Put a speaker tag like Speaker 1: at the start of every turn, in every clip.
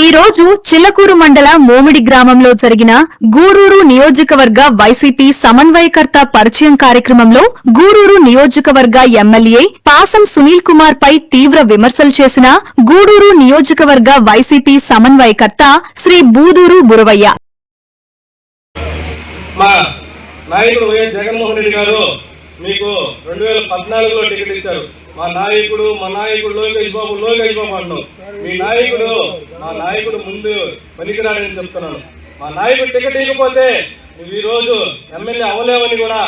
Speaker 1: ఈ రోజు చిల్లకూరు మండల మోమిడి గ్రామంలో జరిగిన గూరూరు నియోజకవర్గ వైసీపీ సమన్వయకర్త పరిచయం కార్యక్రమంలో గూరూరు నియోజకవర్గ ఎమ్మెల్యే పాసం సునీల్ కుమార్ పై తీవ్ర విమర్శలు చేసిన గూడూరు నియోజకవర్గ వైసీపీ సమన్వయకర్త శ్రీ బూదూరు గురవయ్య.
Speaker 2: నాయకుడు వైఎస్ జగన్మోహన్ రెడ్డి గారు మీకు 2014లో టికెట్ ఇచ్చారు. మా నాయకుడు లోకేష్ బాబు అన్నాడు. మీ నాయకుడు ముందు పనికిరాడని చెప్తున్నాను. మా నాయకుడు టికెట్ ఇవ్వకపోతే నువ్వు ఈ రోజు ఎమ్మెల్యే అవ్వలేవని కూడా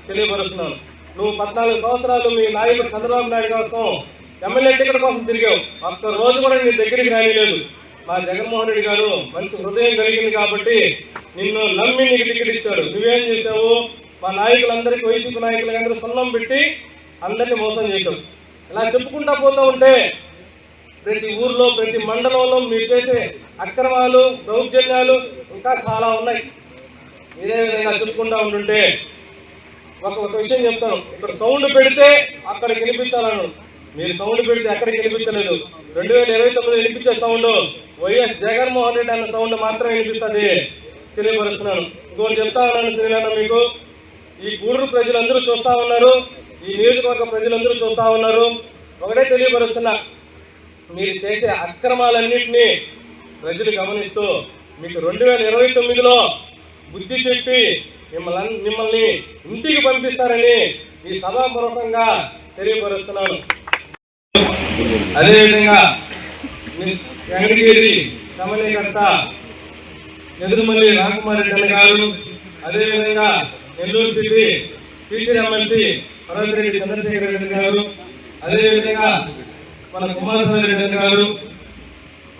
Speaker 2: తెలియపరుస్తున్నాను. నువ్వు 14 సంవత్సరాలు మీ నాయకుడు చంద్రబాబు నాయుడు కోసం ఎమ్మెల్యే టికెట్ కోసం తిరిగావు. ఒక్క రోజు కూడా నీ దగ్గరికి రానిలేదు. మా జగన్మోహన్ రెడ్డి గారు మంచి హృదయం కలిగింది కాబట్టి నిన్ను నమ్మి నీకు టికెట్ ఇచ్చాడు. నువ్వేం చేశావు? మా నాయకులందరికీ, వైసీపీ నాయకులందరూ సున్నం పెట్టి అందరినీ మోసం చేశావు. ఇలా చెప్పుకుంటా పోతూ ఉంటే ప్రతి ఊర్లో, ప్రతి మండలంలో మీరు చేసే అక్రమాలు, దౌర్జన్యాలు ఇంకా చాలా ఉన్నాయి. ఇదే విధంగా చెప్పుకుంటా ఉంటుంటే ఒక విషయం చెప్తాను. ఇక్కడ సౌండ్ పెడితే అక్కడికి వినిపించాలను. మీరు సౌండ్ పెడితే ఎక్కడికి వినిపించలేదు. 2029 వినిపించే సౌండ్ వైఎస్ జగన్మోహన్ రెడ్డి అన్న సౌండ్ మాత్రమే వినిపిస్తుంది. తెలియపరుస్తున్నాను. ఇంకోటి చెప్తా ఉన్నాను శ్రీరామ, మీకు ఈ గూడూరు ప్రజలందరూ చూస్తా ఉన్నారు, ఈ నియోజకవర్గ ప్రజలందరూ చూస్తా ఉన్నారు. ఒకటే తెలియపరుస్తున్నా, మీరు చేసే అక్రమాలన్నింటినీ ప్రజలు గమనిస్తూ మీకు 2029లో బుద్ధి చెప్పి మిమ్మల్ని ఇంటికి పంపిస్తారని ఈ సభాపూర్వకంగా తెలియపరుస్తున్నాను. అదేవిధంగా వెంకటగిరి సమన్వయకర్త ఎదురుమల్లి రాకుమార్ రెడ్డి గారు, అదేవిధంగా Nellore city teacher MLC Parvathireddy Chandrasekhar Reddy garu, అదేవిధంగా మన కుమారస్వామి రెడ్డి గారు,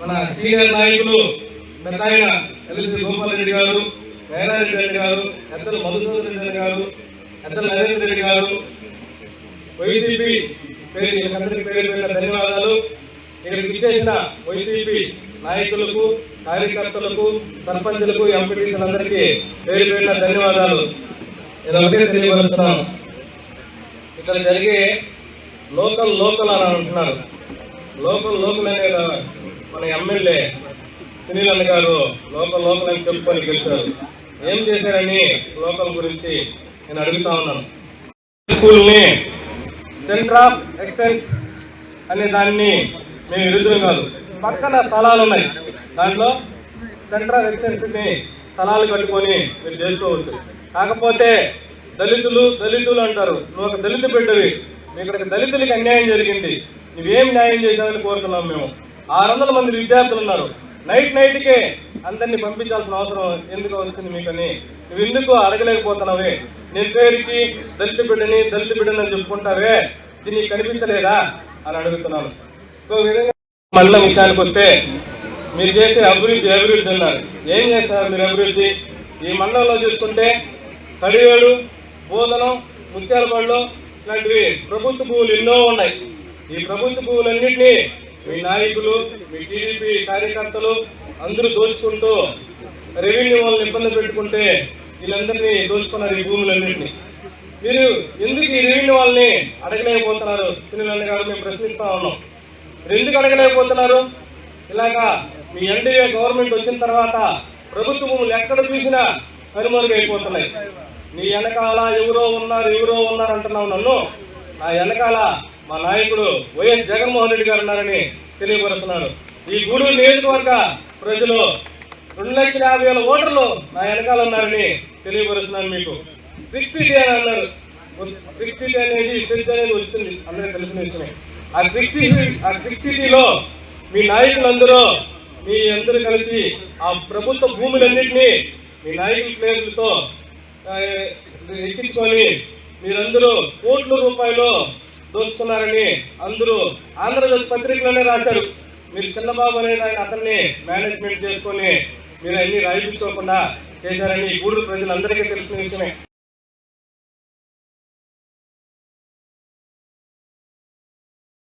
Speaker 2: మన సీనియర్ నాయకులు పెద్దాయన ఎల్ఎస్సీ గోపాల్ రెడ్డి గారు, వేరారెడ్డి రెడ్డి గారు, పెద్దలు మధుసూదన్ రెడ్డి గారు, పెద్దలు నరేంద్ర రెడ్డి గారు, వైసీపీ పేరు ధన్యవాదాలు. ఇక్కడికి ఇచ్చేసిన వైసీపీ నాయకులకు, కార్యకర్తలకు, సర్పంచులకు, ఎంపీటీసీలందరికీ పేరు ధన్యవాదాలు. నేను ఒకటే తెలియపరుస్తున్నాను, ఇక్కడ జరిగే లోకల్ అని అంటున్నారు. లోకల్ అనేది మన ఎమ్మెల్యే సునీల్ అన్న గారు లోకల్ అని చెప్పుకొని గెలిచారు. ఏం చేశారని లోకల్ గురించి నేను అడుగుతా ఉన్నాను. స్కూల్ని సెంటర్ ఆఫ్ ఎక్సలెన్స్ అనే దాన్ని మేము విరుద్ధం కాదు. పక్కన స్థలాలు ఉన్నాయి, దాంట్లో సెంటర్ ఆఫ్ ఎక్సలెన్స్ని స్థలాలు కట్టుకొని మీరు చేసుకోవచ్చు. కాకపోతే దళితులు అంటారు. నువ్వు ఒక దళిత బిడ్డవి, ఇక్కడ దళితులకి అన్యాయం జరిగింది, నువ్వేం న్యాయం చేసావని కోరుతున్నాం. మేము 600 మంది విద్యార్థులు ఉన్నారు. నైట్కే అందరినీ పంపించాల్సిన అవసరం ఎందుకు వచ్చింది మీకని నువ్వు ఎందుకు అడగలేకపోతున్నావే? నేను పేరుకి దళిత బిడ్డని అని చెప్పుకుంటావే, దీన్ని కనిపించలేదా అని అడుగుతున్నాను. ఇంకో విధంగా మళ్ళీ విషయానికి వస్తే, మీరు చేసే అభివృద్ధి అన్నారు. ఏం చేస్తారు మీరు అభివృద్ధి? ఈ మండలంలో చూసుకుంటే కడివేడు, బోధనం, ముత్యాలపళ్ళు ఇలాంటివి ప్రభుత్వ భూములు ఎన్నో ఉన్నాయి. ఈ ప్రభుత్వ భూములన్నింటినీ మీ నాయకులు, మీ టీడీపీ కార్యకర్తలు అందరూ దోచుకుంటూ రెవెన్యూ వాళ్ళని ఇబ్బంది పెట్టుకుంటే వీళ్ళందరినీ దోచుకున్నారు ఈ భూములన్నింటినీ. మీరు ఎందుకు ఈ రెవెన్యూ వాళ్ళని అడగలేకపోతున్నారు? సునీల్ గారు మేము ప్రశ్నిస్తా ఉన్నాం. మీరు ఎందుకు అడగలేకపోతున్నారు? ఇలాగా మీ ఎన్డీఏ గవర్నమెంట్ వచ్చిన తర్వాత ప్రభుత్వ భూములు ఎక్కడ చూసినా కనుమరుగైపోతున్నాయి. నీ వెనకాల ఎవరో ఉన్నారు అంటున్నావు నన్ను. నా వెనకాల మా నాయకుడు వైఎస్ జగన్మోహన్ రెడ్డి గారు ఉన్నారని తెలియపరుస్తున్నారు. ఈ గూడూరు నియోజకవర్గ ప్రజలు 2,50,000 ఓటర్లు నా వెనకాల ఉన్నారని తెలియపరుస్తున్నాను. మీకు ట్రిక్ సిటీ అని అన్నారు. ట్రిక్ సిటీ అనేది వచ్చింది, అందరికీ తెలిసిన విషయమే. ఆ ట్రిక్ సిటీలో మీ నాయకులందరూ అందరూ కలిసి ఆ ప్రభుత్వ భూములన్నింటినీ మీ నాయకుల పేర్లతో ఎక్కించుకొని మీరందరూ కోట్ల రూపాయలు దోచుకున్నారని అందరూ ఆంధ్రజ్యోతి పత్రికలోనే రాశారు. మీరు చిన్నబాబు అనే అతన్ని మేనేజ్మెంట్ చేసుకొని మీరు అన్ని రాయించుకోకుండా చేశారని గూడూరు ప్రజలందరికీ తెలిసిన విషయమే.